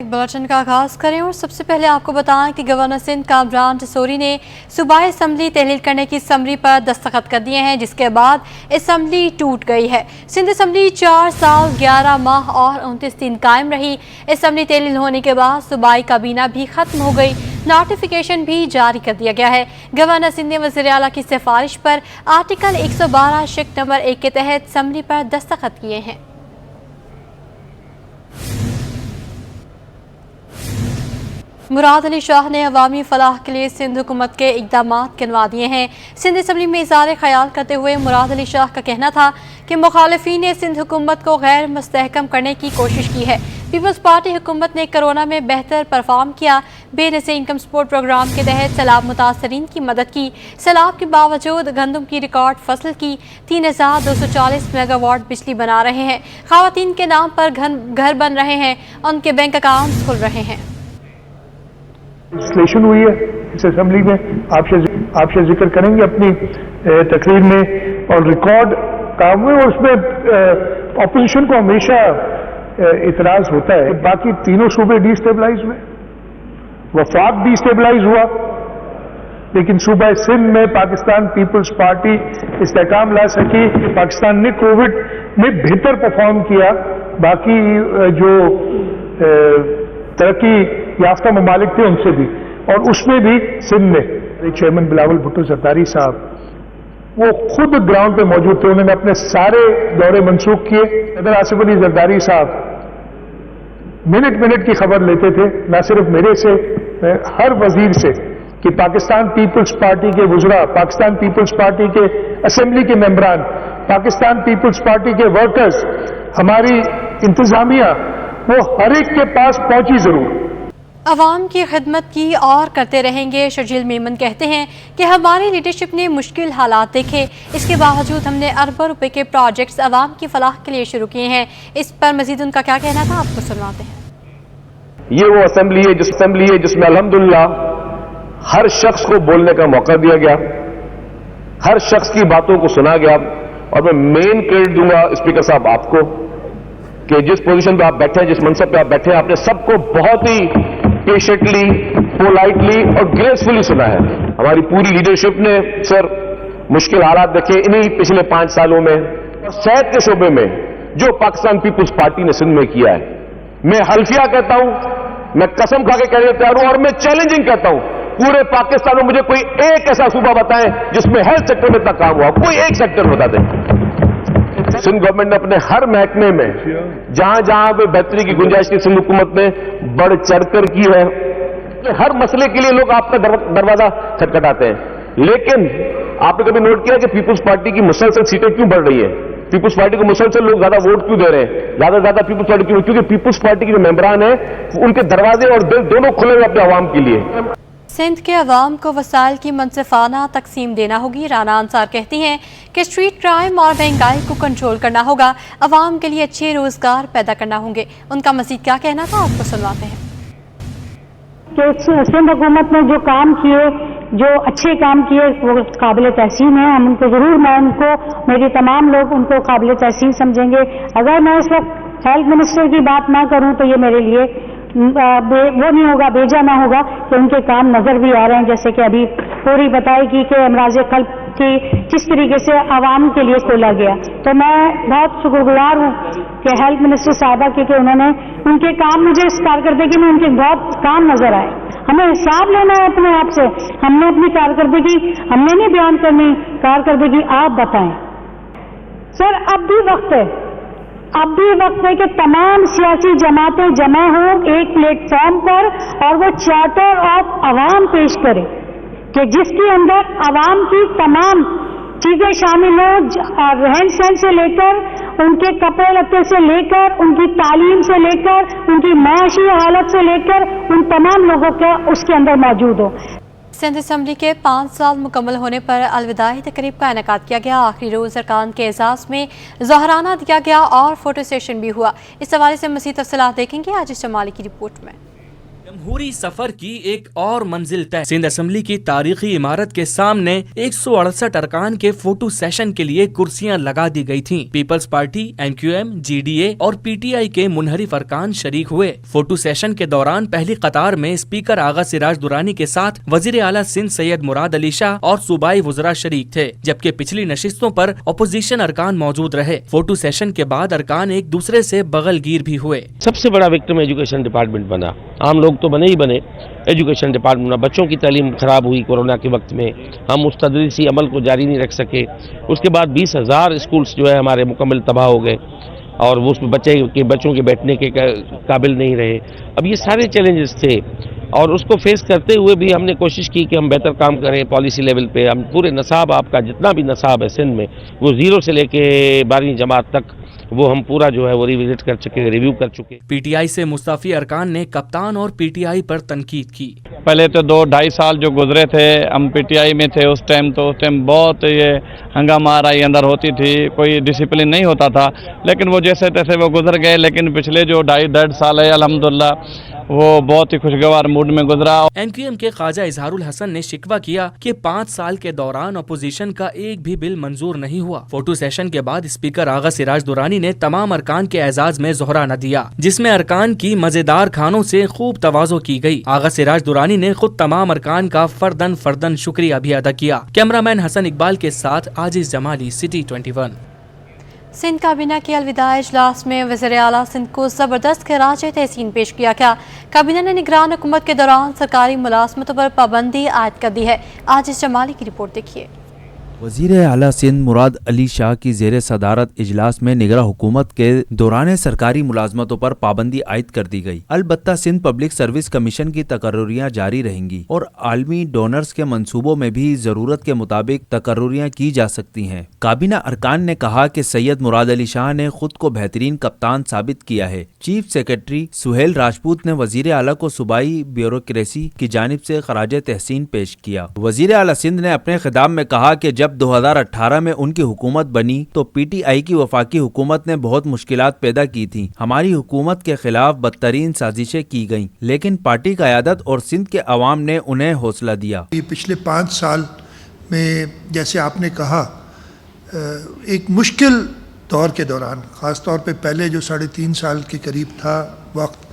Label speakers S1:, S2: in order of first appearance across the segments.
S1: Bulletin का आगाज करें और सबसे पहले आपको बताएं कि गवर्नर सिंध कामरान जसोरी ने सूबाई असम्बली तहलील करने की समरी पर दस्तखत कर दिए हैं, जिसके बाद असम्बली टूट गई है। सिंध असम्बली 4 साल 11 माह और 29 दिन कायम रही। असम्बली तहलील होने के बाद सूबाई काबीना भी खत्म हो गई, नोटिफिकेशन भी जारी कर दिया गया है। गवर्नर सिंध ने वज़ीर आला की सिफारिश पर आर्टिकल 112 शिक नंबर 1 के तहत समरी पर दस्तखत किए हैं। मुराद अली शाह ने अवामी फलाह के लिए सिंध हुकूमत के इक़दामात गिनवा दिए हैं। सिंध असम्बली में इज़हार ख्याल करते हुए मुराद अली शाह का कहना था कि मुखालिफिन ने सिंध हुकूमत को गैर मुस्तहकम करने की कोशिश की है। पीपल्स पार्टी हुकूमत ने कोरोना में बेहतर परफॉर्म किया। बेनज़ीर इनकम सपोर्ट प्रोग्राम के तहत सैलाब मुतासरीन की मदद की। सैलाब के बावजूद गंदम की रिकॉर्ड फसल की। 3240 मेगावाट बिजली बना रहे हैं। ख़वातीन के नाम पर घर बन रहे हैं, उनके बैंक अकाउंट खुल रहे हैं।
S2: लेजिस्लेशन हुई है इस असेंबली में, आपसे जिक्र करेंगे अपनी तकरीर में, और रिकॉर्ड काम हुए और उसमें ऑपोजिशन को हमेशा इतराज होता है। बाकी तीनों सूबे डिस्टेबलाइज हुए, वफाक डिस्टेबलाइज हुआ, लेकिन सूबा सिंध में पाकिस्तान पीपल्स पार्टी इस्तेहकाम ला सकी। पाकिस्तान ने कोविड में बेहतर परफॉर्म किया बाकी जो तरक्की याफ्ता ममालिक थे उनसे भी, और उसमें भी सिंध ने चेयरमैन बिलावल भुट्टो जरदारी साहब वो खुद ग्राउंड पे मौजूद थे। उन्होंने अपने सारे दौरे मनसूख किए। सदर आसिफ अली जरदारी साहब मिनट की खबर लेते थे, न सिर्फ मेरे से, हर वजीर से, कि पाकिस्तान पीपल्स पार्टी के वुज़रा, पाकिस्तान पीपल्स पार्टी के असेंबली के मेंबरान, पाकिस्तान पीपल्स पार्टी के वर्कर्स, हमारी इंतजामिया, वो हर एक के पास पहुंची जरूर।
S1: अवाम की खिदमत की और करते रहेंगे। शर्जील मेमन कहते हैं कि हमारी लीडरशिप ने मुश्किल हालात देखे, इसके बावजूद हमने अरबों रुपए के प्रोजेक्ट्स अवाम की फलाह के लिए शुरू किए हैं। इस पर मजीद उनका क्या कहना था, आपको सुनवाते हैं।
S3: ये वो असेंबली है जिसमें अल्हम्दुलिल्लाह हर शख्स को बोलने का मौका दिया गया, हर शख्स की बातों को सुना गया। और मैं मेन क्रेडिट दूंगा स्पीकर साहब आपको कि जिस पोजीशन पे आप बैठे हैं, जिस मनसब पे आप बैठे हैं, आपने सबको बहुत ही पेशेंटली, पोलाइटली और ग्रेसफुली सुना है। हमारी पूरी लीडरशिप ने सर मुश्किल हालात देखे इन्हीं पिछले 5 सालों में, और सेहत के शोबे में जो पाकिस्तान पीपल्स पार्टी ने सिंध में किया है, मैं हल्फिया कहता हूं, मैं कसम खा के कहने तैयार हूं, और मैं चैलेंजिंग कहता हूं, पूरे पाकिस्तान में मुझे कोई एक ऐसा सूबा बताएं जिसमें हेल्थ सेक्टर में इतना काम हुआ, कोई एक सेक्टर बता दें। सिंध गवर्नमेंट ने अपने हर महकमे में जहां जहां पे बेहतरी की गुंजाइश की सिंध हुकूमत ने बढ़ चढ़कर की है। हर मसले के लिए लोग आपका दरवाजा खटखटाते हैं, लेकिन आपने कभी नोट किया कि पीपल्स पार्टी की मुसलसल सीटें क्यों बढ़ रही है? पीपल्स पार्टी को मुसलसल लोग ज्यादा वोट क्यों दे रहे हैं, ज्यादा पीपल्स पार्टी क्यों? क्योंकि पीपल्स पार्टी के जो मेंबरान हैं उनके दरवाजे और दिल दोनों खुले हुए अपने अवाम के लिए।
S1: सिंध के अवाम को वसाइल की मुनसिफाना तकसीम देना होगी। राना अंसार कहती हैं कि स्ट्रीट क्राइम और महंगाई को कंट्रोल करना होगा, अवाम के लिए अच्छे रोजगार पैदा करना होंगे। उनका मजीद क्या कहना था, आपको सुनवाते हैं।
S4: कि सिंध हुकूमत ने जो काम किए, जो अच्छे काम किए, वो काबिल तहसीन है। हम उनको जरूर, मैं उनको, मेरे तमाम लोग उनको काबिल तहसीन समझेंगे। अगर मैं इस वक्त हेल्थ मिनिस्टर की बात ना करूं तो ये मेरे लिए वो नहीं होगा, बेजा ना होगा कि उनके काम नजर भी आ रहे हैं। जैसे कि अभी पूरी बताई कि अमराज़े कल्ब की किस तरीके से आवाम के लिए खोला गया, तो मैं बहुत शुक्रगुजार हूँ कि हेल्थ मिनिस्टर साहबा के, उन्होंने उनके काम, मुझे इस कारकर्दगी में उनके बहुत काम नजर आए। हमें हिसाब लेना है अपने आप से, हमने अपनी कारकर्दगी हमने नहीं बयान करनी, कारकर्दगी आप बताएं। सर अब भी वक्त है कि तमाम सियासी जमातें जमा हों एक प्लेटफॉर्म पर, और वो चार्टर ऑफ अवाम पेश करें कि जिसके अंदर अवाम की तमाम चीजें शामिल हों, रहन सहन से लेकर, उनके कपड़े लत्ते से लेकर, उनकी तालीम से लेकर, उनकी माशी हालत से लेकर, उन तमाम लोगों का उसके अंदर मौजूद हो।
S1: सिंध असम्बली के 5 साल मुकम्मल होने पर अलविदाई तकरीब का इनेकाद किया गया। आखिरी रोज अरकान के एजाज में ज़ोहराना दिया गया और फोटो सेशन भी हुआ। इस हवाले से मज़ीद तफसीलात देखेंगे आज इस जमाली की रिपोर्ट में।
S5: जमहूरी सफर की एक और मंजिल तय। सिंध असेंबली की तारीखी इमारत के सामने 168 अरकान के फोटो सेशन के लिए कुर्सियां लगा दी गई थीं। पीपल्स पार्टी, MQM, GDA और PTI के मुनहरिफ अरकान शरीक हुए। फोटो सेशन के दौरान पहली कतार में स्पीकर आगा सिराज दुरानी के साथ वजीर आला सिंध सैयद मुराद अली शाह और सूबाई वज़रा शरीक थे, जबकि पिछली नशिस्तों पर अपोजिशन अरकान मौजूद रहे। फोटो सेशन के बाद अरकान एक दूसरे से बगलगीर भी हुए।
S6: सबसे बड़ा विक्टिम एजुकेशन डिपार्टमेंट बना। आम लोग तो बने ही बने, एजुकेशन डिपार्टमेंट में बच्चों की तालीम खराब हुई कोरोना के वक्त में, हम उस तदरीसी अमल को जारी नहीं रख सके। उसके बाद 20,000 स्कूल्स जो है हमारे मुकम्मल तबाह हो गए और वो उसमें बच्चों के बैठने के काबिल नहीं रहे। अब ये सारे चैलेंजेस थे और उसको फेस करते हुए भी हमने कोशिश की कि हम बेहतर काम करें पॉलिसी लेवल पे। हम पूरे नसाब, आपका जितना भी नसाब है सिंध में, वो 0 से लेके 12वीं जमात तक वो हम पूरा जो है वो रिविजिट कर चुके, रिव्यू कर चुके।
S5: PTI से मुस्तफी अरकान ने कप्तान और PTI पर तनकीद की।
S7: पहले तो 2-2.5 साल जो गुजरे थे, हम PTI में थे उस टाइम बहुत ये हंगामा राई अंदर होती थी, कोई डिसिप्लिन नहीं होता था, लेकिन वो जैसे तैसे वो गुजर गए। लेकिन पिछले जो 2.5 साल है अल्हम्दुलिल्लाह वो बहुत ही खुशगवार मूड में गुजरा।
S5: MQM के ख्वाजा इजहारुल हसन ने शिकवा किया कि 5 साल के दौरान अपोजिशन का एक भी बिल मंजूर नहीं हुआ। फोटो सेशन के बाद स्पीकर आगा सिराज दुरानी ने तमाम अरकान के एजाज में जोहराना दिया, जिसमें अरकान की मजेदार खानों से खूब तवाज़ो की गई। आगा सिराज दुरानी ने खुद तमाम अरकान का फर्दन शुक्रिया भी अदा किया। कैमरामैन हसन इकबाल के साथ आजिज जमाली, सिटी 21।
S1: सिंध काबीना के अलविदा इजलास में वज़ीर आला सिंध को ज़बरदस्त खिराज तहसीन पेश किया गया। काबीना ने निगरान हुकूमत के दौरान सरकारी मुलाजमतों पर पाबंदी आयद कर दी है। आज इस जमाली की रिपोर्ट देखिए।
S8: वज़ीर आला सिंध मुराद अली शाह की ज़ेर सदारत इजलास में निगरान हुकूमत के दौरान सरकारी मुलाजमतों पर पाबंदी आयद कर दी गई। अलबत्ता सिंध पब्लिक सर्विस कमीशन की तकर्रुरियाँ जारी रहेंगी और आलमी डोनर्स के मंसूबों में भी ज़रूरत के मुताबिक तकर्रुरियाँ की जा सकती हैं। काबीना अरकान ने कहा कि सैयद मुराद अली शाह ने खुद को बेहतरीन कप्तान साबित किया है। चीफ सेक्रेटरी सुहेल राजपूत ने वज़ीर आला को सूबाई ब्यूरोक्रेसी की जानिब से खराज तहसीन पेश किया। वज़ीर आला सिंध ने अपने खिताब में कहा कि जब 2018 में उनकी हुकूमत बनी तो PTI की वफाकी हुकूमत ने बहुत मुश्किलात पैदा की थी। हमारी हुकूमत के खिलाफ बदतरीन साजिशें की गईं, लेकिन पार्टी क़यादत और सिंध के अवाम ने उन्हें हौसला दिया।
S9: ये पिछले 5 साल में, जैसे आपने कहा, एक मुश्किल दौर के दौरान, ख़ास तौर पे पहले जो 3.5 साल के करीब था वक्त,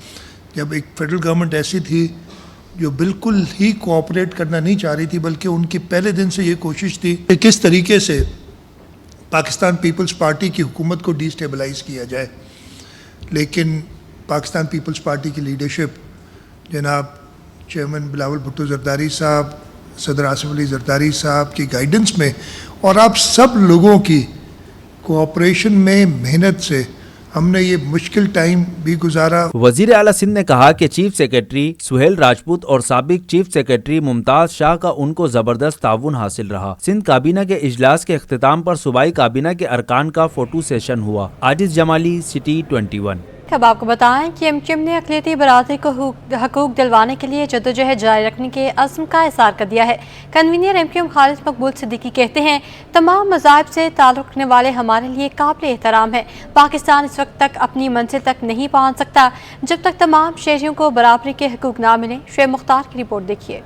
S9: जब एक फेडरल गवर्नमेंट ऐसी थी जो बिल्कुल ही कोऑपरेट करना नहीं चाह रही थी, बल्कि उनकी पहले दिन से ये कोशिश थी कि किस तरीके से पाकिस्तान पीपल्स पार्टी की हुकूमत को डिस्टेबलाइज़ किया जाए। लेकिन पाकिस्तान पीपल्स पार्टी की लीडरशिप, जनाब चेयरमैन बिलावल भुट्टो जरदारी साहब, सदर आसिफ अली जरदारी साहब की गाइडेंस में और आप सब लोगों की कोऑपरेशन में, मेहनत से हमने ये मुश्किल टाइम भी गुजारा।
S8: वजीर आला सिंध ने कहा कि चीफ सेक्रेटरी सुहेल राजपूत और साबिक चीफ सेक्रेटरी मुमताज शाह का उनको जबरदस्त ताउन हासिल रहा। सिंध काबीना के इजलास के इख्तिताम पर सूबाई काबीना के अरकान का फोटो सेशन हुआ। आजिज जमाली, सिटी 21।
S1: अब आपको बताएं कि MQM ने अक़लियती बरादरी को हकूक दिलवाने के लिए जद्दोजहद जारी रखने के अज़्म का इज़हार कर दिया है। कन्वीनर MQM खालिद मकबूल सिद्दीकी कहते हैं, तमाम मज़ाहिब से ताल्लुक़ रखने वाले हमारे लिए काबिल एहतराम है। पाकिस्तान इस वक्त तक अपनी मंजिल तक नहीं पहुँच सकता जब तक तमाम शहरियों को बराबरी के हकूक ना मिले। शुएब मुख्तार की रिपोर्ट देखिए।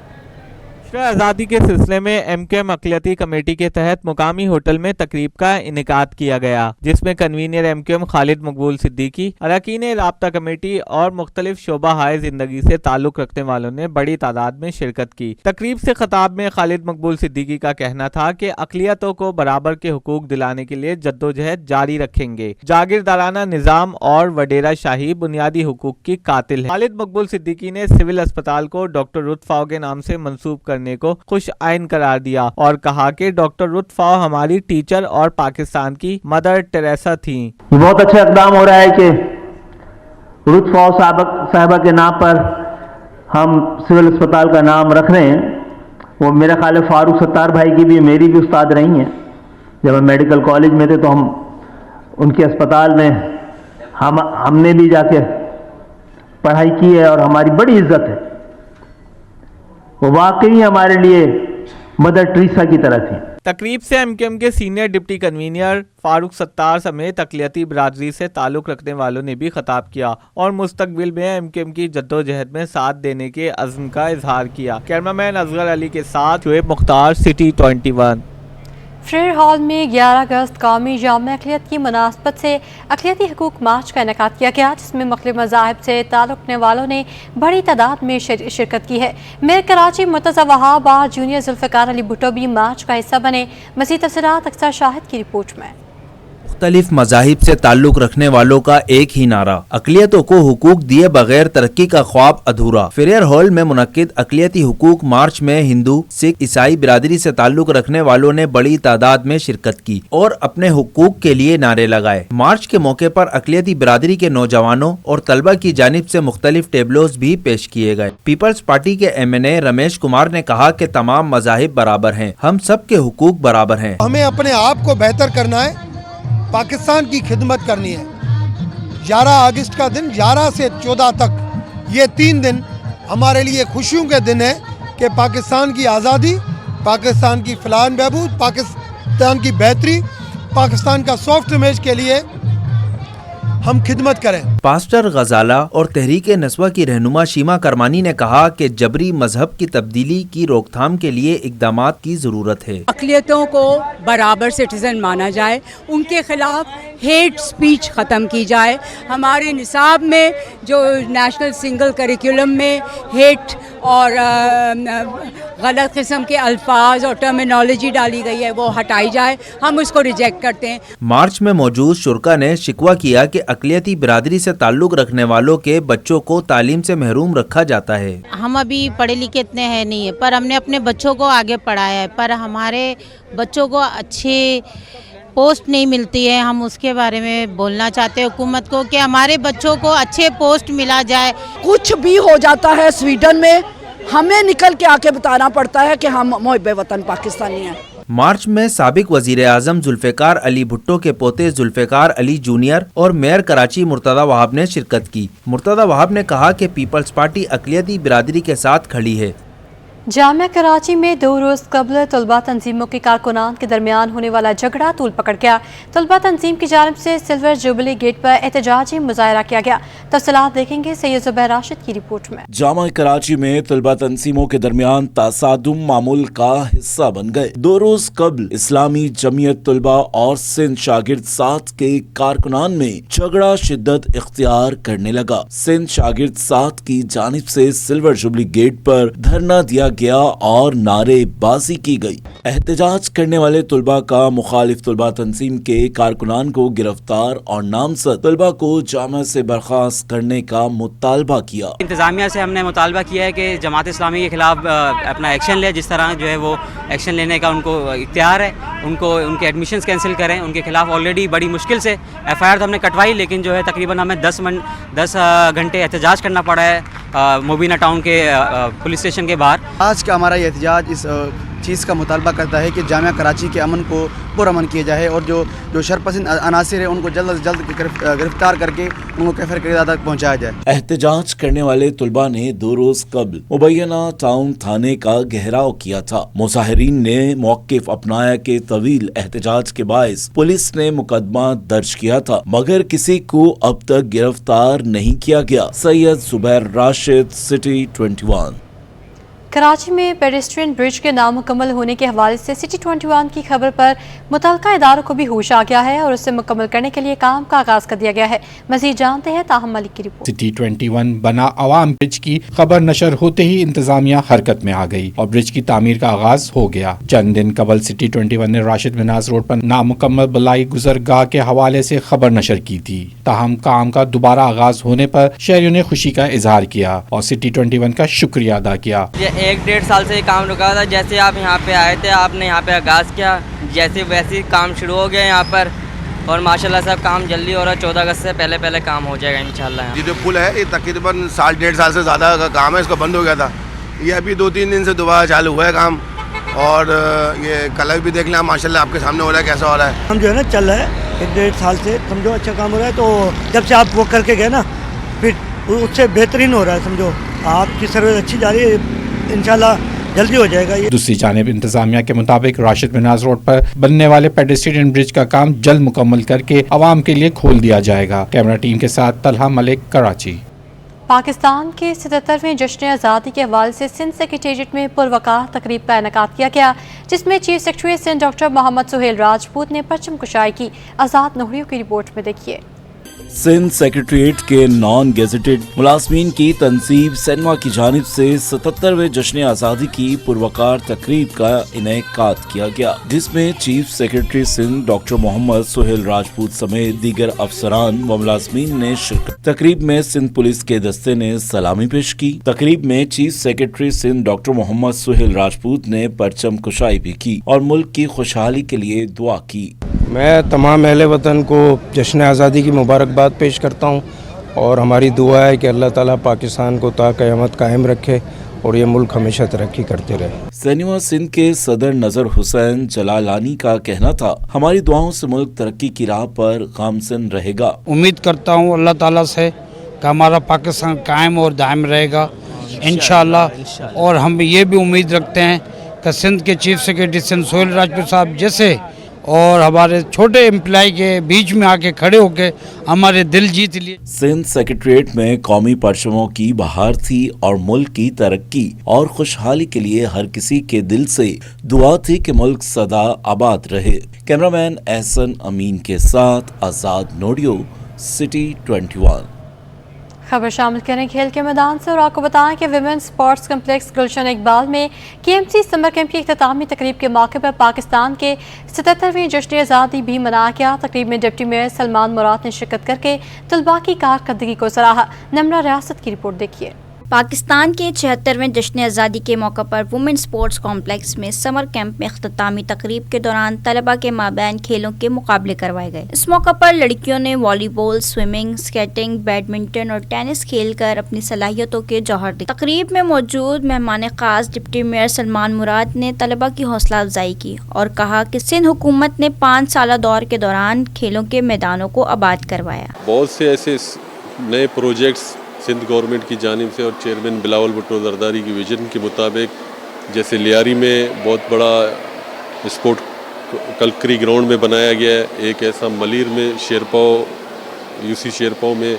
S10: आज़ादी के सिलसिले में MQM अक़लियती कमेटी के तहत मुकामी होटल में तकरीब का इनेकाद किया गया, जिसमें कन्वीनर MQM खालिद मकबूल सिद्दीकी, अरकान राब्ता कमेटी और मुख्तलिफ शोबा हाय जिंदगी से ताल्लुक़ रखने वालों ने बड़ी तादाद में शिरकत की। तकरीब से खिताब में खालिद मकबूल सिद्दीकी का कहना था कि अक़लियतों को बराबर के हुकूक दिलाने के लिए जद्दोजहद जारी रखेंगे। जागीरदाराना निज़ाम और वडेरा शाही बुनियादी हुकूक की कातिल है। खालिद मकबूल सिद्दीकी ने सिविल अस्पताल को डॉक्टर रुतफ़ाओ के नाम से मंसूब करने को खुश आइन करार दिया और कहा कि डॉक्टर रुतफ़ाओ हमारी टीचर और पाकिस्तान की मदर टेरेसा थी।
S11: ये बहुत अच्छा इक़दाम हो रहा है कि रुतफ़ाओ साहिबा के नाम पर हम सिविल अस्पताल का नाम रख रहे हैं। वो मेरा ख्याल है फारूक सत्तार भाई की भी, मेरी भी उस्ताद रही हैं। जब हम मेडिकल कॉलेज में थे तो हम उनके अस्पताल में हमने भी जाके पढ़ाई की है और हमारी बड़ी इज्जत है। वो वाकई हमारे लिए मदर टेरेसा की तरह थी।
S10: तकरीब से एमक्यूएम के senior deputy convener Farooq Sattar समेत अक़लियती बिरादरी से ताल्लुक़ रखने वालों ने भी खिताब किया और मुस्तकबिल में एमक्यूएम की जद्दोजहद में साथ देने के अज़्म का इजहार किया। कैमरामैन असगर अली के साथ शुएब मुख्तार, सिटी 21।
S1: फ्रेयर हॉल में 11 अगस्त कौमी यौम अक़लियत की मुनासबत से अक़लियती हुकूक मार्च का इनेकाद किया गया, जिसमें मुख्तलिफ मज़ाहिब से ताल्लुक़ रखने वालों ने बड़ी तादाद में शिरकत की है। मेयर कराची मुर्तज़ा वहाब और जूनियर जुल्फ़िकार अली भुट्टो भी मार्च का हिस्सा बने। मज़ीद तफ़सीलात अक्सर शाहिद की रिपोर्ट में।
S8: मुख्तलिफ मज़ाहिब से ताल्लुक़ रखने वालों का एक ही नारा, अक़लियतों को हुकूक दिए बगैर तरक्की का ख्वाब अधूरा। फ्रेयर हॉल में मुनक्किद अक़लियती हुकूक मार्च में हिंदू, सिख, ईसाई बिरादरी से ताल्लुक़ रखने वालों ने बड़ी तादाद में शिरकत की और अपने हुकूक के लिए नारे लगाए। मार्च के मौके पर अक़लियती बिरादरी के नौजवानों और तलबा की जानिब से मुख्तलिफ टेबलोज भी पेश किए गए। पीपल्स पार्टी के MNA रमेश कुमार ने कहा कि तमाम मज़ाहिब बराबर हैं, हम सब के हुकूक बराबर हैं।
S12: हमें अपने आप को बेहतर करना है, पाकिस्तान की खिदमत करनी है। 11 अगस्त का दिन 11 से 14 तक ये 3 दिन हमारे लिए खुशियों के दिन है कि पाकिस्तान की आज़ादी, पाकिस्तान की फलाह बहबूद, पाकिस्तान की बेहतरी, पाकिस्तान का सॉफ्ट इमेज के लिए हम खिदमत करें।
S8: पास्टर गजाला और तहरीक नस्वा की रहनुमा शीमा करमानी ने कहा कि जबरी मजहब की तब्दीली की रोकथाम के लिए इक़दामात की ज़रूरत है।
S13: अक़लियतों को बराबर सिटीज़न माना जाए, उनके खिलाफ हेट स्पीच ख़त्म की जाए। हमारे निसाब में जो नेशनल सिंगल करिकुलम में हेट और गलत किस्म के अल्फाज और टर्मिनोलॉजी डाली गई है वो हटाई जाए, हम उसको रिजेक्ट करते हैं।
S8: मार्च में मौजूद शुरका ने शिकवा किया कि अक़लियती बिरादरी से ताल्लुक़ रखने वालों के बच्चों को तालीम से महरूम रखा जाता है।
S14: हम अभी पढ़े लिखे इतने हैं नहीं है, पर हमने अपने बच्चों को आगे पढ़ाया है, पर हमारे बच्चों को अच्छे पोस्ट नहीं मिलती है। हम उसके बारे में बोलना चाहते हैं हुकूमत को कि हमारे बच्चों को अच्छे पोस्ट मिला जाए।
S15: कुछ भी हो जाता है स्वीडन में, हमें निकल के आके बताना पड़ता है कि हम मुहिब्बे वतन पाकिस्तानी हैं।
S8: मार्च में साबिक वजीर आजम जुल्फ़िकार अली भुट्टो के पोते जुल्फ़िकार अली जूनियर और मेयर कराची मुर्तज़ा वहाब ने शिरकत की। मुर्तज़ा वहाब ने कहा कि पीपल्स पार्टी अक़लियती बिरादरी के साथ खड़ी है।
S1: जामिया कराची में 2 रोज़ कबल तलबा तंजीमों के कारकुनान के दरमियान होने वाला झगड़ा तूल पकड़ गया। तलबा तंजीम की जानिब से सिल्वर जुबली गेट पर एहतजाजी मुजाहरा किया गया। तफसीलात देखेंगे सैयद ज़ुबैर राशिद की रिपोर्ट में।
S16: जामिया कराची में तलबा तंजीमों के दरमियान तसादुम मामूल का हिस्सा बन गए। 2 रोज कबल इस्लामी जमीयत तलबा और सिंध शागिर्द साथ के कारकुनान में झगड़ा शिद्दत इख्तियार करने लगा। सिंध शागिर्द साथ की जानिब से सिल्वर जुबली गेट पर धरना दिया गया और नारेबाजी की गई। एहतजाज करने वाले तलबा का मुखालिफ तलबा तंजीम के कारकुनान को गिरफ्तार और नामजद तलबा को जामिया से बर्खास्त करने का मुतालबा किया।
S17: इंतजामिया से हमने मुतालबा किया है कि जमात इस्लामी के खिलाफ अपना एक्शन ले, जिस तरह जो है वो एक्शन लेने का उनको इख्तियार है, उनको उनके एडमिशन्स कैंसिल करें। उनके खिलाफ ऑलरेडी बड़ी मुश्किल से FIR तो हमने कटवाई, लेकिन जो है तकरीबन हमें 10 घंटे एहतजाज करना पड़ा है मुबीना टाउन के पुलिस स्टेशन के बाहर।
S18: आज का हमारा ये एहतजाज इस चीज़ का मुतालबा करता है कि जामिया कराची के अमन को पुरअमन किया जाए और जो शरपसंद अनासिर है उनको जल्द से जल्द गिरफ्तार करके उनको कैफर क़रार तक पहुँचाया जाए।
S16: एहतजाज करने वाले तलबा ने 2 रोज कबल मुबैना टाउन थाने का घेराव किया था। मुजाहिरीन ने मौक़िफ़ अपनाया कि तवील एहतजाज के बायस पुलिस ने मुकदमा दर्ज किया था, मगर किसी को अब तक गिरफ्तार नहीं किया गया। सैयद ज़ुबैर राशिद, सिटी 21।
S1: कराची में पेडेस्ट्रियन ब्रिज के नामुकम्मल होने के हवाले से सिटी 21 की खबर पर मुतल्लिका इदारों को भी होश आ गया है और उसे मुकम्मल करने के लिए काम का आगाज कर दिया गया है। मज़ीद जानते हैं ताहम मलिक की रिपोर्ट।
S19: सिटी 21 बना अवाम ब्रिज की खबर नशर होते ही इंतजामिया हरकत में आ गई और ब्रिज की तामीर का आगाज हो गया। चंद दिन कबल सिटी 21 ने राशिद मिनाज रोड पर नामुकम्मल बलाई गुजरगाह के हवाले से खबर नशर की थी। ताहम काम का दोबारा आगाज होने पर शहरियों ने खुशी का इजहार किया और सिटी 21 का शुक्रिया अदा किया।
S20: 1-1.5 साल से ये काम रुका था। जैसे आप यहाँ पे आए थे, आपने यहाँ पे आगाज़ किया, जैसे वैसे काम शुरू हो गया यहाँ पर और माशाल्लाह सब काम जल्दी हो रहा है। 14 अगस्त से पहले काम हो जाएगा इंशाल्लाह।
S21: ये जो पुल है ये तकरीबन 1.5 साल से ज़्यादा का काम है, इसका बंद हो गया था। ये अभी 2-3 दिन से दोबारा चालू हुआ है काम और ये कलर भी देख लें माशाल्लाह आपके सामने हो रहा है कैसा हो रहा है।
S22: हम जो है ना चल रहा है 1-1.5 साल से, समझो अच्छा काम हो रहा है। तो जब से आप वो करके गए ना फिर उससे बेहतरीन हो रहा है, समझो आपकी सर्विस अच्छी जा रही है। इंशाल्लाह जल्दी हो जाएगा ये।
S19: दूसरी जानिब इंतजामिया के मुताबिक राशिद मिनाज रोड पर बनने वाले पेडेस्ट्रियन ब्रिज का काम जल्द मुकम्मल करके आवाम के लिए खोल दिया जाएगा। कैमरा टीम के साथ तलहा मलिक, कराची।
S1: पाकिस्तान के 77वें जश्न आज़ादी के हवाले से सिंध सेक्रेटेरिएट में पुरवकार तकरीब का इनेकाद किया गया, जिसमें chief secretary Sindh doctor Mohammad Suhail Rajput ने परचम कुशाई की। आज़ाद नोहरियों की रिपोर्ट में देखिए।
S16: सिंध सेक्रेटरीट के नॉन गेजेटेड मुलाजमीन की तंजीम सैनवा की जानिब से 77वें जश्न आज़ादी की पुरवकार तकरीब का इनेकाद किया गया, जिसमें chief secretary Sindh doctor Mohammad Suhail Rajput समेत दीगर अफसरान व मुलाजमीन ने शिरकत। तकरीब में सिंध पुलिस के दस्ते ने सलामी पेश की। तकरीब में chief secretary Sindh doctor Mohammad Suhail Rajput ने परचम कुशाई भी की और मुल्क की खुशहाली के लिए दुआ की।
S2: मैं तमाम अहले वतन को जश्न आज़ादी की मुबारकबाद पेश करता हूँ और हमारी दुआ है कि अल्लाह ताला पाकिस्तान को ता क़यामत कायम रखे और ये मुल्क हमेशा तरक्की करते रहे।
S16: सैनिवा सिंध के सदर नजर हुसैन जलालानी का कहना था, हमारी दुआओं से मुल्क तरक्की की राह पर गामज़िन रहेगा।
S3: उम्मीद करता हूँ अल्लाह ताला से कि हमारा पाकिस्तान कायम और दायम रहेगा इंशाअल्लाह। और हम ये भी उम्मीद रखते हैं कि सिंध के चीफ सेक्रेटरी सिंध सुहेल राजपूत साहब जैसे और हमारे छोटे एम्प्लॉय के बीच में आके खड़े होके हमारे दिल जीत लिए।
S16: सिंध सेक्रेटरीट में कौमी परचमों की बहार थी और मुल्क की तरक्की और खुशहाली के लिए हर किसी के दिल से दुआ थी कि मुल्क सदा आबाद रहे। कैमरामैन एहसन अमीन के साथ आज़ाद नोडियो, सिटी 21।
S1: खबर शामिल करें खेल के मैदान से और आपको बताएं कि विमेंस स्पोर्ट्स कम्प्लेक्स गुलशन इकबाल में KMC समर कैंप की इख्तितामी तकरीब के मौके पर पाकिस्तान के 77वें जश्न आज़ादी भी मनाया गया। तकरीब में डिप्टी मेयर सलमान मुराद ने शिरकत करके तलबा की कारकर्दगी को सराहा। नमरा रियासत की रिपोर्ट देखिए।
S23: पाकिस्तान के 76वें जश्न आज़ादी के मौके पर वुमेन स्पोर्ट्स कॉम्प्लेक्स में समर कैंप में इख्तितामी तकरीब के दौरान तलबा के माबैन खेलों के मुकाबले करवाए गए। इस मौके पर लड़कियों ने वॉलीबॉल, स्विमिंग, स्केटिंग, बैडमिंटन और टेनिस खेलकर अपनी सलाहियतों के जौहर दिखाए। तकरीब में मौजूद मेहमान खास डिप्टी मेयर सलमान मुराद ने तलबा की हौसला अफजाई की और कहा कि सिंध हुकूमत ने 5 साल दौर के दौरान खेलों के मैदानों को आबाद करवाया।
S24: बहुत से ऐसे नए प्रोजेक्ट्स सिंध गवर्नमेंट की जानिब से और चेयरमैन बिलावल भुट्टो जरदारी की विजन के मुताबिक, जैसे लियारी में बहुत बड़ा स्पोर्ट कलकरी ग्राउंड में बनाया गया है, एक ऐसा मलीर में शेरपाव UC शेरपाव में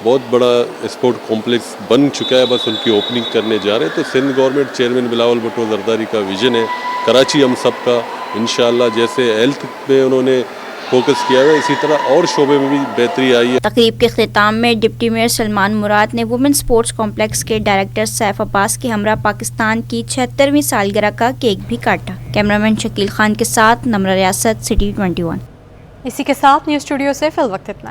S24: बहुत बड़ा स्पोर्ट कॉम्प्लेक्स बन चुका है, बस उनकी ओपनिंग करने जा रहे हैं। तो सिंध गवर्नमेंट चेयरमैन बिलावल भुट्टो जरदारी का विजन है कराची हम सब का, इंशाअल्लाह जैसे हेल्थ में उन्होंने फोकस किया है इसी तरह और शोबे में भी बेहतरी आई है।
S23: तकरीब के अख्तिताम में डिप्टी मेयर सलमान मुराद ने वुमेन स्पोर्ट्स कॉम्प्लेक्स के डायरेक्टर सैफ अब्बास के हमरा पाकिस्तान की 76वीं सालगिरह का केक भी काटा। कैमरामैन शकील खान के साथ नमरा रियासत, सिटी 21।
S1: इसी के साथ न्यूज़ स्टूडियो से फिल वक्त इतना है।